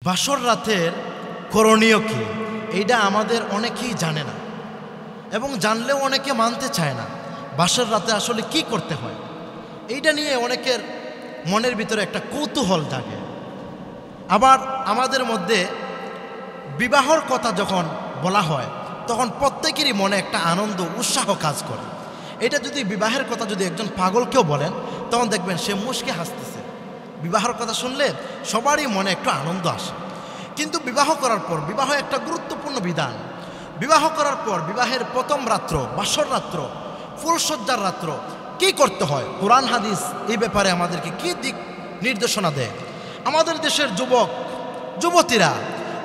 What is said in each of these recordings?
বাসর রাতের করণীয় কি এইটা আমাদের অনেকেই জানে না, এবং জানলেও অনেকে মানতে চায় না। বাসর রাতে আসলে কি করতে হয় এইটা নিয়ে অনেকের মনের ভিতরে একটা কৌতূহল জাগে। আবার আমাদের মধ্যে বিবাহর কথা যখন বলা হয় তখন প্রত্যেকেরই মনে একটা আনন্দ উৎসাহ কাজ করে। এটা যদি বিবাহের কথা যদি একজন পাগলকেও বলেন তখন দেখবেন সে মুচকে হাসতেছে। বিবাহের কথা শুনলে সবারই মনে একটু আনন্দ আসে। কিন্তু বিবাহ করার পর, বিবাহ একটা গুরুত্বপূর্ণ বিধান। বিবাহ করার পর বিবাহের প্রথম রাত্র, বাসর রাত্র, ফুলসজ্জার রাত্র কি করতে হয়, কোরআন হাদিস এই ব্যাপারে আমাদেরকে কি দিক নির্দেশনা দেয়। আমাদের দেশের যুবক যুবতীরা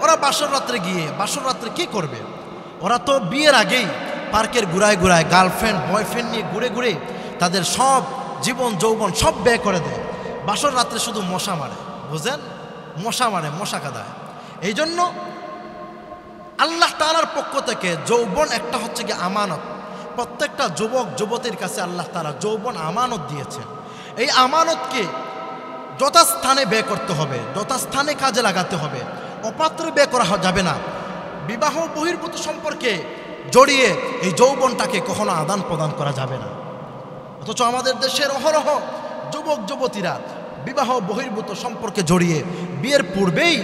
ওরা বাসর রাত্রে গিয়ে বাসর রাত্রে কি করবে? ওরা তো বিয়ের আগেই পার্কের ঘুরায় ঘুরায় গার্লফ্রেন্ড বয়ফ্রেন্ড নিয়ে ঘুরে ঘুরে তাদের সব জীবন যৌবন সব ব্যয় করে দেয়। বাসর রাত্রে শুধু মশা মারে, বুঝেন, মশা মারে, মশা কাদায়। এই জন্য আল্লাহ তাআলার পক্ষ থেকে যৌবন একটা হচ্ছে কি আমানত। প্রত্যেকটা যুবক যুবতীর কাছে আল্লাহ তাআলা যৌবন আমানত দিয়েছেন। এই আমানতকে যথাস্থানে ব্যয় করতে হবে, যথাস্থানে কাজে লাগাতে হবে। অপাত্রে ব্যয় করা যাবে না। বিবাহ বহির্ভূত সম্পর্কে জড়িয়ে এই যৌবনটাকে কখনো আদান প্রদান করা যাবে না। অথচ আমাদের দেশের অহরহ যুবক যুবতীরা বিবাহ বহির্ভূত সম্পর্কে জড়িয়ে বিয়ের পূর্বেই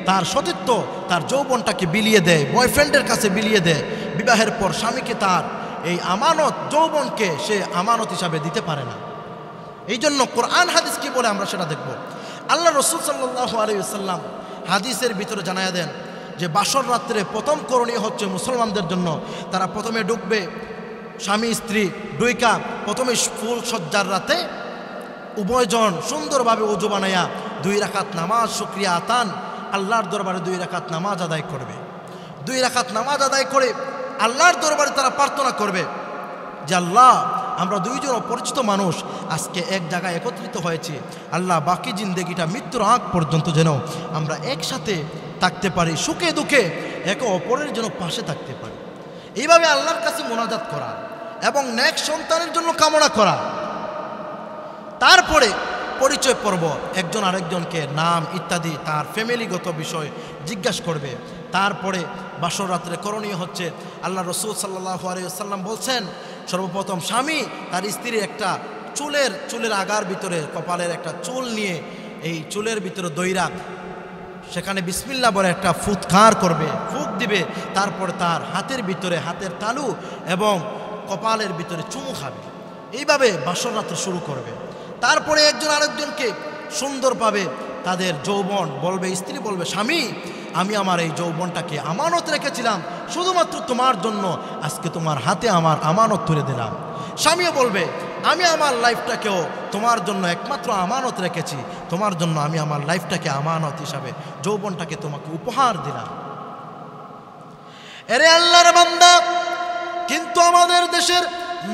তার সতীত্ব, তার যৌবনটাকে বিলিয়ে দেয়, বয়ফ্রেন্ডের কাছে বিলিয়ে দেয়। বিবাহের পর স্বামীকে তার এই আমানত যৌবনকে সে আমানত হিসাবে দিতে পারে না। এই জন্য কোরআন হাদিস কি বলে আমরা সেটা দেখব। আল্লাহ রাসূল সাল্লাল্লাহু আলাইহি ওয়াসাল্লাম হাদিসের ভিতরে জানায়া দেন যে বাসর রাত্রে প্রথম করণীয় হচ্ছে মুসলমানদের জন্য, তারা প্রথমে ঢুকবে স্বামী স্ত্রী দুইকা প্রথমে ফুল সজ্জার রাতে উভয়জন সুন্দরভাবে ওযু বানাইয়া 2 রাকাত নামাজ শুকরিয়া আতান আল্লাহর দরবারে 2 রাকাত নামাজ আদায় করবে। 2 রাকাত নামাজ আদায় করে আল্লাহর দরবারে তারা প্রার্থনা করবে যে আল্লাহ, আমরা দুইজন অপরিচিত মানুষ আজকে এক জায়গায় একত্রিত হয়েছি। আল্লাহ, বাকি জিন্দেগিটা মৃত্যুর আগ পর্যন্ত যেন আমরা একসাথে থাকতে পারি, সুখে দুঃখে একে অপরের জন্য পাশে থাকতে পারি। এইভাবে আল্লাহর কাছে মোনাজাত করা এবং নেক সন্তানের জন্য কামনা করা। তারপরে পরিচয় পর্ব, একজন আরেকজনকে নাম ইত্যাদি তার ফ্যামিলিগত বিষয় জিজ্ঞাসা করবে। তারপরে বাসর রাত্রে করণীয় হচ্ছে আল্লাহ রাসূল সাল্লাল্লাহু আলাইহি ওয়াসাল্লাম বলছেন, সর্বপ্রথম স্বামী তার স্ত্রীর একটা চুলের আগার ভিতরে কপালের একটা চুল নিয়ে এই চুলের ভিতরে দইরা সেখানে বিসমিল্লাহ বলে একটা ফুৎকার করবে, ফুঁক দিবে। তারপরে তার হাতের ভিতরে হাতের তালু এবং কপালের ভিতরে চুমু খাবে। এইভাবে বাসর রাত্র শুরু করবে। তারপরে একজন আরেকজনকে সুন্দরভাবে তাদের যৌবন বলবে, স্ত্রী বলবে, স্বামী, আমি আমার এই যৌবনটাকে আমানত রেখেছিলাম শুধুমাত্র তোমার জন্য, আজকে তোমার হাতে আমার আমানত তুলে দিলাম। স্বামীও বলবে, আমি আমার লাইফটাকেও তোমার জন্য একমাত্র আমানত রেখেছি, তোমার জন্য আমি আমার লাইফটাকে আমানত হিসাবে যৌবনটাকে তোমাকে উপহার দিলাম। এরে আল্লাহর বান্দা, কিন্তু আমাদের দেশের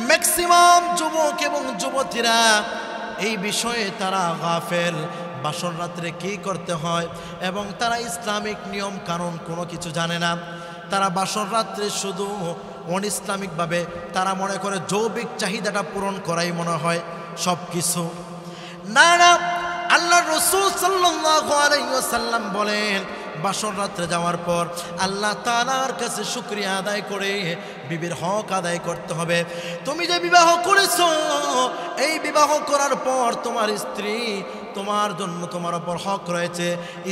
ম্যাক্সিমাম যুবক এবং যুবতীরা এই বিষয়ে তারা গাফেল। বাসর রাত্রে কী করতে হয় এবং তারা ইসলামিক নিয়ম কানুন কোনো কিছু জানে না। তারা বাসর রাত্রে শুধু অনইসলামিকভাবে তারা মনে করে যৌবিক চাহিদাটা পূরণ করাই মনে হয় সব কিছু। না না, আল্লাহ রাসূল সাল্লাল্লাহু আলাইহি ওয়াসাল্লাম বলেন, বাসর রাত্রে যাওয়ার পর আল্লাহ তাআলার কাছে শুকরিয়া আদায় করে বিবির হক আদায় করতে হবে। তুমি যে বিবাহ করেছো, এই বিবাহ করার পর তোমার স্ত্রী তোমার জন্য তোমার ওপর হক রয়েছে।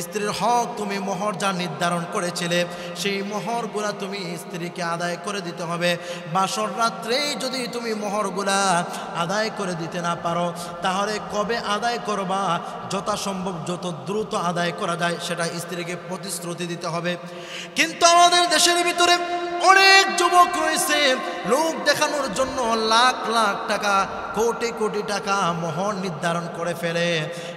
স্ত্রীর হক তুমি মোহর যা নির্ধারণ করেছিলে সেই মোহরগুলা তুমি স্ত্রীকে আদায় করে দিতে হবে। বাসর রাত্রেই যদি তুমি মোহরগুলা আদায় করে দিতে না পারো তাহলে কবে আদায় করবা? যথাসম্ভব যত দ্রুত আদায় করা যায় সেটা স্ত্রীকে প্রতিশ্রুতি দিতে হবে। কিন্তু আমাদের দেশের ভিতরে অনেক যুবক রয়েছে লোক দেখানোর জন্য লাখ লাখ টাকা, কোটি কোটি টাকা মোহর নির্ধারণ করে ফেলে।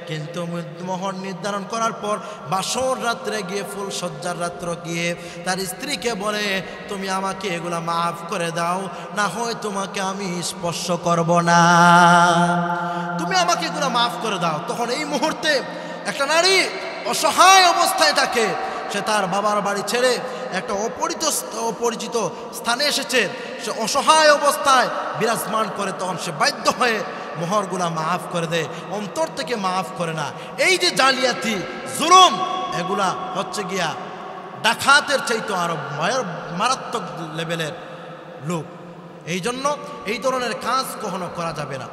কিন্তু মোহর নির্ধারণ করার পর বাসর রাত্রে গিয়ে ফুল সজ্জার রাত্র গিয়ে তার স্ত্রীকে বলে, তুমি আমাকে এগুলা মাফ করে দাও, না হয় তোমাকে আমি স্পর্শ করব না, তুমি আমাকে এগুলা মাফ করে দাও। তখন এই মুহূর্তে একটা নারী অসহায় অবস্থায় থাকে। সে তার বাবার বাড়ি ছেড়ে একটা অপরিচিত স্থানে এসেছে, সে অসহায় অবস্থায় বিরাজমান করে। তখন সে বাধ্য হয়ে মোহরগুলা মাফ করে দেয়, অন্তর থেকে মাফ করে না। এই যে জালিয়াতি জুলুম, এগুলা হচ্ছে গিয়া ডাকাতের চাইতে আরো মারাত্মক লেভেলের লোক। এই জন্য এই ধরনের কাজ কখনো করা যাবে না।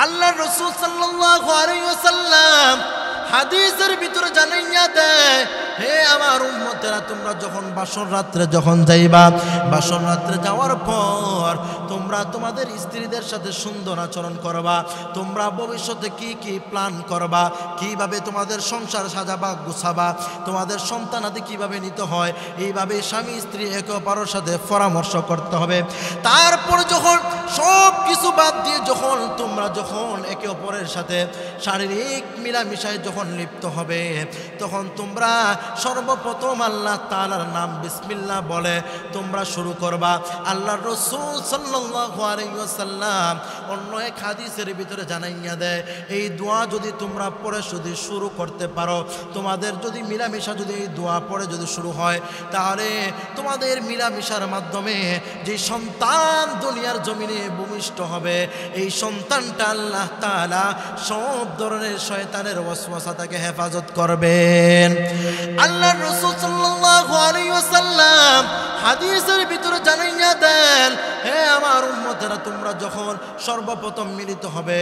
আল্লাহ রাসূল সাল্লাল্লাহু আলাইহি ওয়াসাল্লাম হাদিসের ভিতরে জানাইয়া দেয়, হে আমার উম্মতেরা, তোমরা যখন বাসর রাত্রে যখন যাইবা, বাসর রাত্রে যাওয়ার পর তোমরা তোমাদের স্ত্রীদের সাথে সুন্দর আচরণ করবা। তোমরা ভবিষ্যতে কি কি প্ল্যান করবা, কিভাবে তোমাদের সংসার সাজাবা গুছাবা, তোমাদের সন্তানাদি কিভাবে নিতে হয়, এইভাবে স্বামী স্ত্রী একে অপরের সাথে পরামর্শ করতে হবে। তারপরে যখন সব কিছু বাদ দিয়ে যখন তোমরা যখন একে অপরের সাথে শারীরিক মিলামিশায় যখন লিপ্ত হবে, তখন তোমরা সর্বপ্রথম আল্লাহ তাআলার নাম বিসমিল্লাহ বলে তোমরা শুরু করবা। আল্লাহর রাসূল সাল্লাল্লাহু আলাইহি ওয়াসাল্লাম অন্য এক হাদিসের ভিতরে জানাইয়া দেয়, এই দোয়া যদি তোমরা পড়ে যদি শুরু করতে পারো, তোমাদের যদি মিলামিশা যদি এই দোয়া পড়ে যদি শুরু হয়, তাহলে তোমাদের মিলামিশার মাধ্যমে যে সন্তান দুনিয়ার জমিনে ভূমিষ্ঠ হবে, এই সন্তানটা আল্লাহ তাআলা সব ধরনের শয়তানের ওয়াসওয়াসা থেকে হেফাজত করবেন। আল্লাহর রাসূল সাল্লাল্লাহু আলাইহি ওয়াসাল্লাম হাদিসের ভিতরে জানাইয়া দেন, হে আমার উম্মতেরা, তোমরা যখন সর্বপ্রথম মিলিত হবে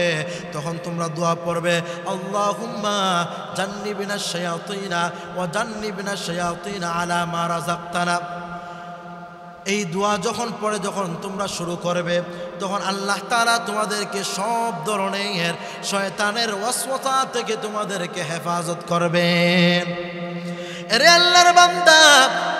তখন তোমরা দোয়া পড়বে, আল্লাহুম্মা জান্নিবিনাশ শায়াতিনা ওয়া জান্নিবিনাশ শায়াতিনা আলা মা রাযাকতানা। এই দোয়া যখন পড়ে যখন তোমরা শুরু করবে, তখন আল্লাহ তাআলা তোমাদেরকে সব ধরনের শয়তানের ওয়াসওয়াসা থেকে তোমাদেরকে হেফাজত করবেন। এরে আল্লাহর বান্দা,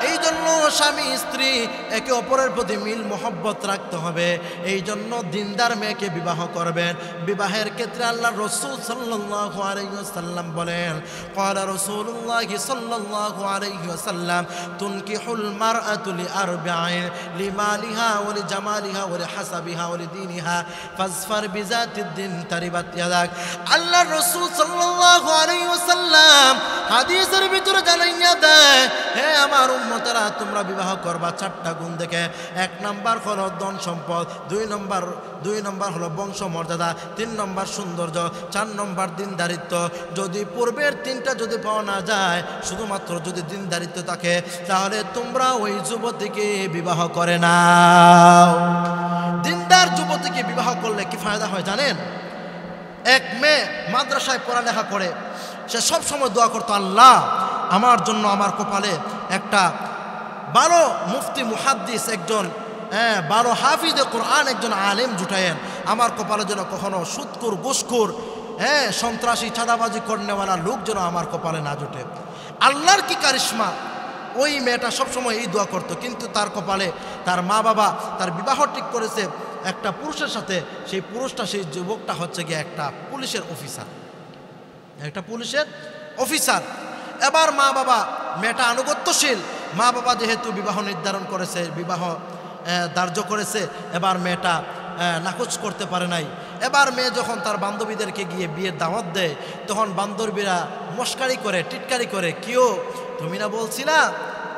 এই জন্য স্বামী স্ত্রী একে অপরের প্রতি মিল মোহব্বত রাখতে হবে। এই জন্য দিনদার মেয়েকে বিবাহ করবেন। বিবাহের ক্ষেত্রে আল্লাহর রাসূল সাল্লাল্লাহু আলাইহি ওয়াসাল্লাম বলেন, ক্বালা রাসূলুল্লাহি সাল্লাল্লাহু আলাইহি ওয়াসাল্লাম, তুনকিহুল মারআতু লিআরবাইন লিমালিহা ওয়া লিজামালিহা ওয়া লিহাসাবিহা ওয়া লিদীনিহা ফাজফার বিযাতিদ দিন তারিবাত ইয়াদাক। আল্লাহর রাসূল সাল্লাল্লাহু আলাইহি ওয়াসাল্লাম হাদিসের ভিতরে জানাইয়া দেয়, হে আমার উম্মতেরা, তোমরা বিবাহ করবা চারটা গুণ দেখে। এক নাম্বার হলো ধন সম্পদ, দুই নম্বর হলো বংশ মর্যাদা, 3 নম্বর সৌন্দর্য, 4 নম্বর দিনদারিত্ব। যদি পূর্বের 3টা যদি পাওয়া না যায়, শুধুমাত্র যদি দিনদারিত্ব থাকে, তাহলে তোমরা ওই যুবতীকে বিবাহ করে নাও। দিনদার যুবতীকে বিবাহ করলে কি ফায়দা হয় জানেন? এক মেয়ে মাদ্রাসায় পড়ালেখা করে, সে সব সময় দোয়া করতো, আল্লাহ আমার জন্য আমার কপালে একটা ভালো মুফতি মুহাদ্দিস, একজন ভালো হাফিজে কোরআন, একজন আলেম জুটায়েন। আমার কপালে যেন কখনো সুদকুর ঘুষখোর সন্ত্রাসী চাঁদাবাজি করনেওয়ালা লোক যেন আমার কপালে না জুটে। আল্লাহর কি কারিশমা! ওই মেয়েটা সবসময় এই দোয়া করতো, কিন্তু তার কপালে তার মা বাবা তার বিবাহ ঠিক করেছে একটা পুরুষের সাথে। সেই পুরুষটা, সেই যুবকটা হচ্ছে গিয়ে একটা পুলিশের অফিসার, একটা পুলিশের অফিসার। এবার মা বাবা, মেয়েটা আনুগত্যশীল, মা বাবা যেহেতু বিবাহ নির্ধারণ করেছে, বিবাহ ধার্য করেছে, এবার মেয়েটা নাকচ করতে পারে নাই। এবার মেয়ে যখন তার বান্ধবীদেরকে গিয়ে বিয়ের দাওয়াত দেয়, তখন বান্ধবীরা মস্কারি করে, টিটকারি করে, কিও তুমি না বলছিলা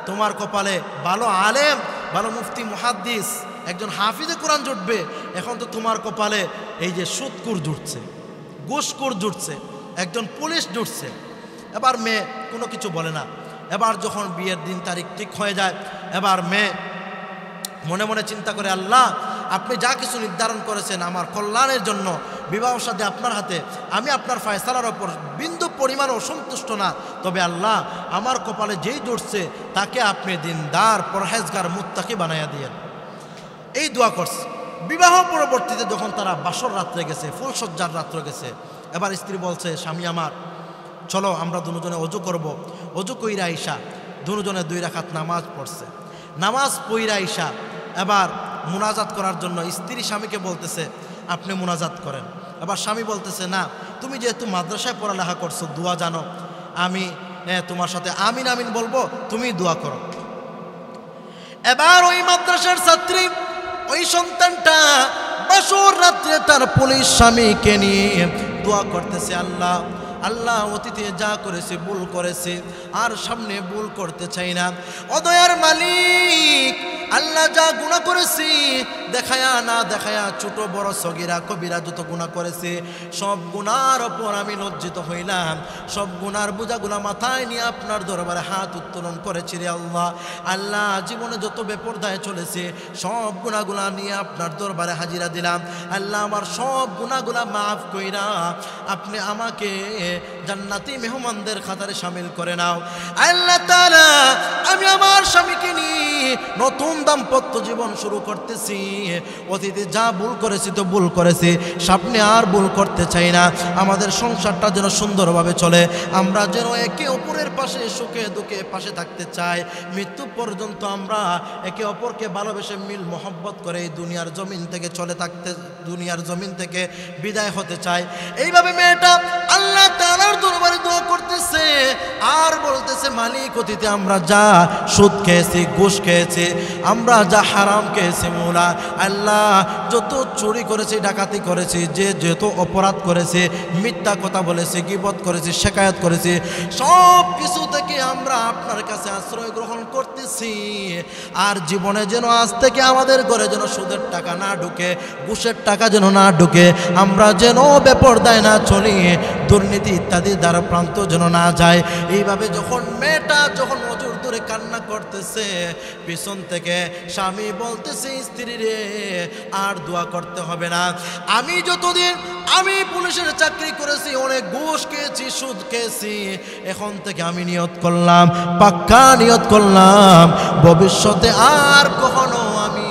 তোমার কপালে ভালো আলেম, ভালো মুফতি মুহাদ্দিস, একজন হাফিজে কোরআন জুটবে, এখন তো তোমার কপালে এই যে সুদকুর জুটছে, ঘুষখোর জুটছে, একজন পুলিশ জুটছে। এবার মেয়ে কোনো কিছু বলে না। এবার যখন বিয়ের দিন তারিখ ঠিক হয়ে যায়, এবার মেয়ে মনে মনে চিন্তা করে, আল্লাহ আপনি যা কিছু নির্ধারণ করেছেন আমার কল্যাণের জন্য, বিবাহ সাথে আপনার হাতে, আমি আপনার ফয়সালার ওপর বিন্দু পরিমাণও সন্তুষ্ট না, তবে আল্লাহ আমার কপালে যেই জুটছে তাকে আপনি দিনদার পরহেজগার মুত্তাকি বানাইয়া দিয়েন। এই দোয়া করছে। বিবাহ পরবর্তীতে যখন তারা বাসর রাত্রে গেছে, ফুলসজ্জার রাত্রে গেছে, এবার স্ত্রী বলছে, স্বামী আমার, চলো আমরা দুজনে অজু করব। অজু কইরা আইসা দুজনে 2 রাকাত নামাজ পড়ছে। নামাজ পইরা আইসা এবার মুনাজাত করার জন্য স্ত্রী স্বামীকে বলতেছে, আপনি মুনাজাত করেন। এবার স্বামী বলতেছে, না, তুমি যেহেতু মাদ্রাসায় পড়ালেখা করছো, দোয়া জানো, আমি তোমার সাথে আমিন আমিন বলবো, তুমি দোয়া করো। এবার ওই মাদ্রাসার ছাত্রী, ওই সন্তানটা বাসর রাত্রে তার পুলিশ স্বামীকে নিয়ে দোয়া করতেছে, আল্লাহ আল্লাহ অতীতে যা করেছে ভুল করেছে আর সামনে ভুল করতে চাই না। ও দয়ার মালিক আল্লাহ যা গুনাহ করেছি দেখায়া না দেখায়া ছোট বড় সগীরা কবিরা যত গুনাহ করেছে সব গুনার ওপর আমি লজ্জিত হইলাম। সব গুনার বোঝাগুলা মাথায় নিয়ে আপনার দরবারে হাত উত্তোলন করেছি রে আল্লাহ। আল্লাহ জীবনে যত বেপরদায় চলেছে সব গুনাহগুলা নিয়ে আপনার দরবারে হাজিরা দিলাম। আল্লাহ আমার সব গুনাহগুলা মাফ কইরা আপনি আমাকে জান্নাতি মেহমানদের খাতারে শামিল করে নাও। আল্লাহ তাআলা আমি আমার স্বামীকে নিয়ে নতুন দাম্পত্য জীবন শুরু করতেছি। অতীতে যা ভুল করেছি তো ভুল করেছি, সামনে আর ভুল করতে চাই না। আমাদের সংসারটা যেন সুন্দরভাবে চলে, আমরা যেন একে অপরের পাশে সুখে দুঃখে পাশে থাকতে চাই। মৃত্যু পর্যন্ত আমরা একে অপরকে ভালোবেসে মিল মোহব্বত করে এই দুনিয়ার জমিন থেকে চলে থাকতে, দুনিয়ার জমিন থেকে বিদায় হতে চাই। এইভাবে মেয়েটা আল্লাহ তাআলার দরবারে দোয়া করতেছে আর বলতেছে, মালিক অতীতে আমরা যা সুদ খেয়েছি, ঘুষ খেয়েছি, আমরা যা হারাম খেয়েছি মৌলা, আল্লাহ যত চুরি করেছি, ডাকাতি করেছি, যে যত অপরাধ করেছে, মিথ্যা কথা বলেছি, গীবত করেছি, শেকায়াত করেছি, সব কিছু থেকে আমরা আপনার কাছে আশ্রয় গ্রহণ করতেছি। আর জীবনে যেন আজ থেকে আমাদের ঘরে যেন সুদের টাকা না ঢুকে, ঘুষের টাকা যেন না ঢুকে, আমরা যেন বেপরদায় না চলি, দুর্নীতি ইত্যাদি দ্বারা প্রান্ত যেন না যায়। এইভাবে যখন মেয়েটা যখন অজুর ধরে কান্না করতেছে, পিছন থেকে স্বামী বলতেছে, স্ত্রী রে আর দোয়া করতে হবে না। আমি যতদিন আমি পুলিশের চাকরি করেছি, অনেক ঘুষ খেয়েছি, সুদ খেয়েছি, এখন থেকে আমি নিয়ত করলাম, পাক্কা নিয়ত করলাম, ভবিষ্যতে আর কখনো আমি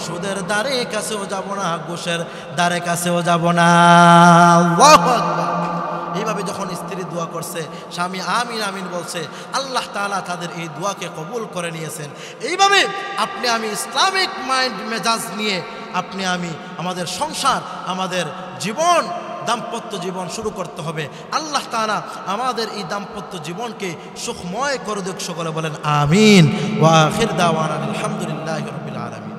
সুদের দ্বারে কাছেও যাব না, ঘুষের দ্বারে কাছেও যাব না। আল্লাহু আকবার। এইভাবে যখন স্ত্রী দোয়া করছে, স্বামী আমিন আমিন বলছে, আল্লাহ তাআলা তাদের এই দোয়াকে কবুল করে নিয়েছেন। এইভাবে আপনি আমি ইসলামিক মাইন্ড মেজাজ নিয়ে আপনি আমি আমাদের সংসার, আমাদের জীবন, দাম্পত্য জীবন শুরু করতে হবে। আল্লাহ তাআলা আমাদের এই দাম্পত্য জীবনকে সুখময় করে দিক। সকলে বলেন আমিন। ওয়া আখির দাওয়ানা আলহামদুলিল্লাহি।